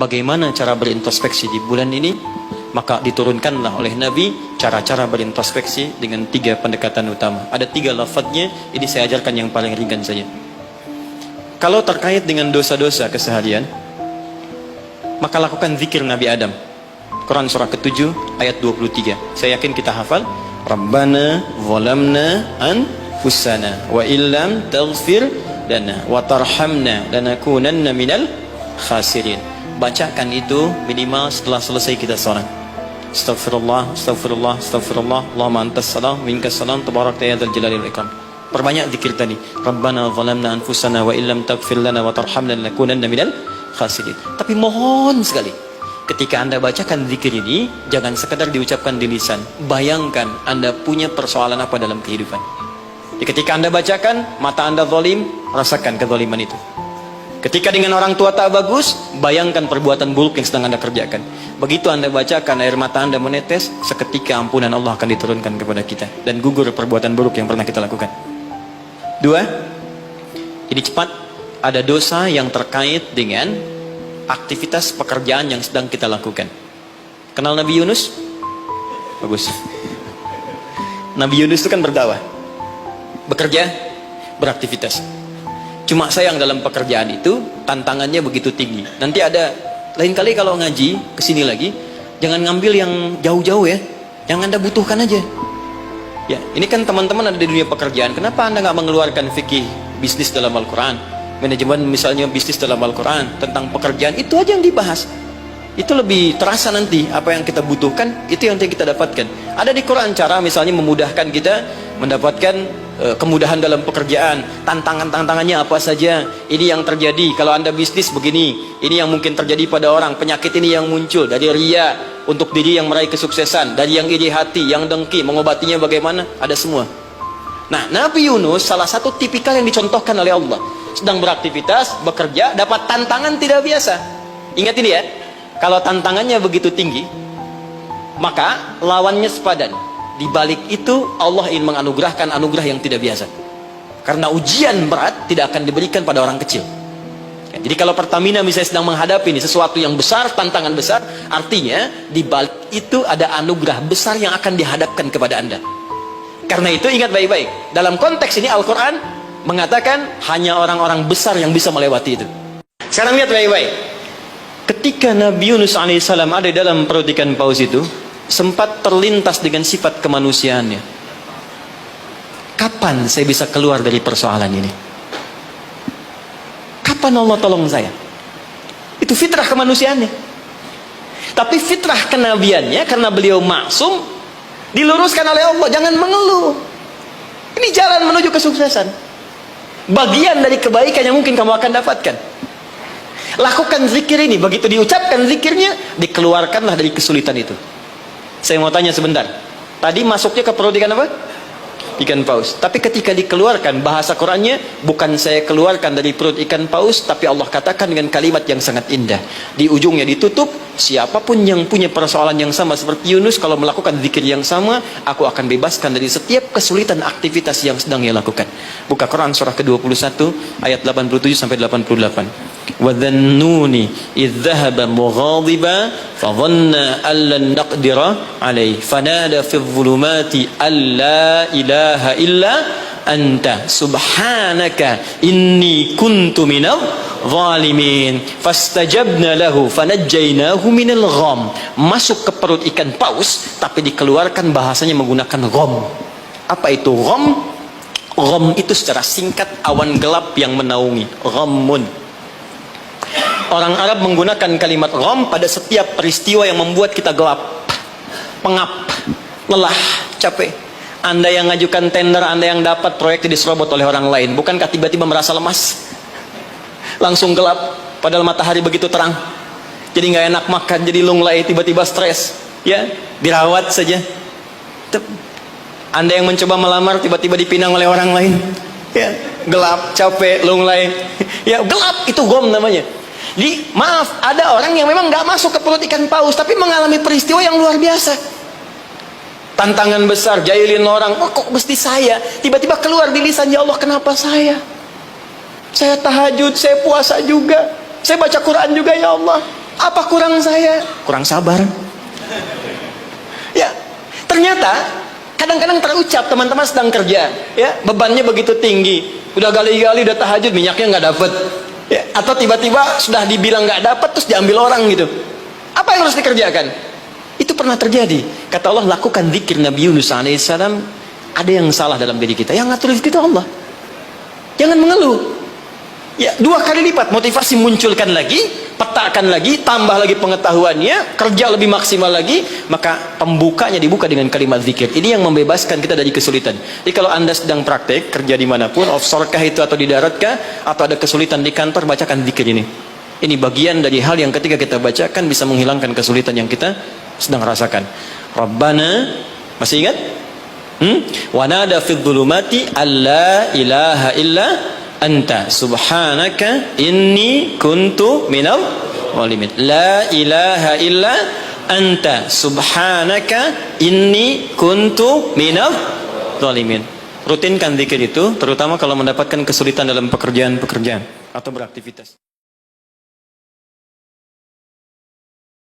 bagaimana cara berintrospeksi di bulan ini, maka diturunkanlah oleh Nabi cara-cara berintrospeksi dengan 3 pendekatan utama. Ada 3 lafadznya, ini saya ajarkan yang paling ringan saja. Kalau terkait dengan dosa-dosa keseharian, maka lakukan zikir Nabi Adam. Quran surah ke-7 ayat 23. Saya yakin kita hafal. Rabbana zalamna anfusana wa illam taghfir lana wa tarhamna lanakunanna minal khasirin. Bacakan itu minimal setelah selesai kita salat. Astaghfirullah, astaghfirullah, astaghfirullah. Allahumma antas salam, minkas salam, tabarakta ya dzal jalali wal ikram. Perbanyak zikir tadi. Rabbana zalamna anfusana wa illam taghfir lana wa tarhamna lanakunanna minal khasirin. Tapi mohon sekali, ketika Anda bacakan zikir ini, jangan sekadar diucapkan di lisan. Bayangkan Anda punya persoalan apa dalam kehidupan. Ketika Anda bacakan, mata Anda zalim, rasakan kezaliman itu. Ketika dengan orang tua tak bagus, bayangkan perbuatan buruk yang sedang Anda kerjakan. Begitu Anda bacakan, air mata Anda menetes, seketika ampunan Allah akan diturunkan kepada kita. Dan gugur perbuatan buruk yang pernah kita lakukan. 2, ini cepat. Ada dosa yang terkait dengan aktivitas pekerjaan yang sedang kita lakukan. Kenal Nabi Yunus? Bagus. Nabi Yunus itu kan berdakwah, bekerja, beraktivitas. Cuma sayang dalam pekerjaan itu tantangannya begitu tinggi. Nanti ada lain kali kalau ngaji kesini lagi, jangan ngambil yang jauh-jauh ya, yang Anda butuhkan aja. Ya, ini kan teman-teman ada di dunia pekerjaan. Kenapa Anda nggak mengeluarkan fikih bisnis dalam Al-Quran? Manajemen misalnya bisnis dalam Al-Quran, tentang pekerjaan, itu aja yang dibahas. Itu lebih terasa nanti apa yang kita butuhkan, itu yang kita dapatkan. Ada di Quran cara misalnya memudahkan kita mendapatkan kemudahan dalam pekerjaan. Tantangannya apa saja, ini yang terjadi kalau Anda bisnis begini, ini yang mungkin terjadi pada orang, penyakit ini yang muncul dari ria untuk diri yang meraih kesuksesan, dari yang iri hati, yang dengki, mengobatinya bagaimana, ada semua. Nah, Nabi Yunus salah satu tipikal yang dicontohkan oleh Allah. Sedang beraktivitas, bekerja, dapat tantangan tidak biasa. Ingat ini ya, kalau tantangannya begitu tinggi, maka lawannya sepadan. Di balik itu Allah ingin menganugerahkan anugerah yang tidak biasa. Karena ujian berat tidak akan diberikan pada orang kecil. Ya, jadi kalau Pertamina misalnya sedang menghadapi ini sesuatu yang besar, tantangan besar, artinya di balik itu ada anugerah besar yang akan dihadapkan kepada Anda. Karena itu ingat baik-baik, dalam konteks ini Al-Quran mengatakan hanya orang-orang besar yang bisa melewati itu. Sekarang lihat baik-baik. Ketika Nabi Yunus alaihissalam ada dalam perut ikan paus itu, sempat terlintas dengan sifat kemanusiaannya. Kapan saya bisa keluar dari persoalan ini? Kapan Allah tolong saya? Itu fitrah kemanusiaannya. Tapi fitrah kenabiannya, karena beliau maksum, diluruskan oleh Allah. Jangan mengeluh. Ini jalan menuju kesuksesan. Bagian dari kebaikan yang mungkin kamu akan dapatkan. Lakukan zikir ini. Begitu diucapkan zikirnya, dikeluarkanlah dari kesulitan itu. Saya mau tanya sebentar. Tadi masuknya ke perut ikan apa? Ikan paus. Tapi ketika dikeluarkan, bahasa Qurannya bukan saya keluarkan dari perut ikan paus, tapi Allah katakan dengan kalimat yang sangat indah. Di ujungnya ditutup, siapapun yang punya persoalan yang sama seperti Yunus, kalau melakukan zikir yang sama, aku akan bebaskan dari setiap kesulitan aktivitas yang sedang ia lakukan. Buka Quran surah ke-21 ayat 87 sampai 88. Wa dhannuni idh dhahaba mughadiban fa dhanna an lan naqdira alayhi fanada fi dhulumati alla ilaha illa anta subhanaka inni kuntu minadh zalimin fastajabna lahu fanajjaynahu minal gham. Masuk ke perut ikan paus tapi dikeluarkan bahasanya menggunakan gham. Apa itu gham? Gham itu secara singkat awan gelap yang menaungi. Ghammun. Orang Arab menggunakan kalimat gham pada setiap peristiwa yang membuat kita gelap, pengap, lelah, capek. Anda yang ngajukan tender, Anda yang dapat proyek diserobot oleh orang lain. Bukankah tiba-tiba merasa lemas? Langsung gelap, padahal matahari begitu terang. Jadi nggak enak makan, jadi lunglai, tiba-tiba stres. Ya, dirawat saja. Anda yang mencoba melamar, tiba-tiba dipinang oleh orang lain. Ya, gelap, capek, lunglai. Ya, gelap, itu gham namanya. Jadi maaf, ada orang yang memang nggak masuk ke perut ikan paus, tapi mengalami peristiwa yang luar biasa. Tantangan besar, jahilin orang, oh, kok mesti saya? Tiba-tiba keluar di lisan, ya Allah kenapa saya? Saya tahajud, saya puasa juga, saya baca Quran juga ya Allah. Apa kurang saya? Kurang sabar. Ya, ternyata kadang-kadang terucap teman-teman sedang kerja, ya, bebannya begitu tinggi, udah gali-gali, udah tahajud, minyaknya nggak dapet, ya, atau tiba-tiba sudah dibilang nggak dapet terus diambil orang gitu. Apa yang harus dikerjakan? Itu pernah terjadi. Kata Allah, lakukan zikir Nabi Yunus alaihissalam. Ada yang salah dalam diri kita, yang ngatur zikir itu Allah. Jangan mengeluh. Ya, 2 kali lipat motivasi, munculkan lagi, petakan lagi, tambah lagi pengetahuannya, kerja lebih maksimal lagi, maka pembukanya dibuka dengan kalimat zikir. Ini yang membebaskan kita dari kesulitan. Jadi kalau Anda sedang praktek kerja dimanapun, offshore kah itu atau di darat kah, atau ada kesulitan di kantor, bacakan zikir ini. Ini bagian dari hal yang ketika kita bacakan bisa menghilangkan kesulitan yang kita sedang rasakan. Rabbana, masih ingat? Wa nada fid dhulumati alla ilaha illa anta subhanaka inni kuntu minal zalimin. La ilaha illa anta subhanaka inni kuntu minal zalimin. Rutinkan zikir itu, terutama kalau mendapatkan kesulitan dalam pekerjaan-pekerjaan atau beraktivitas.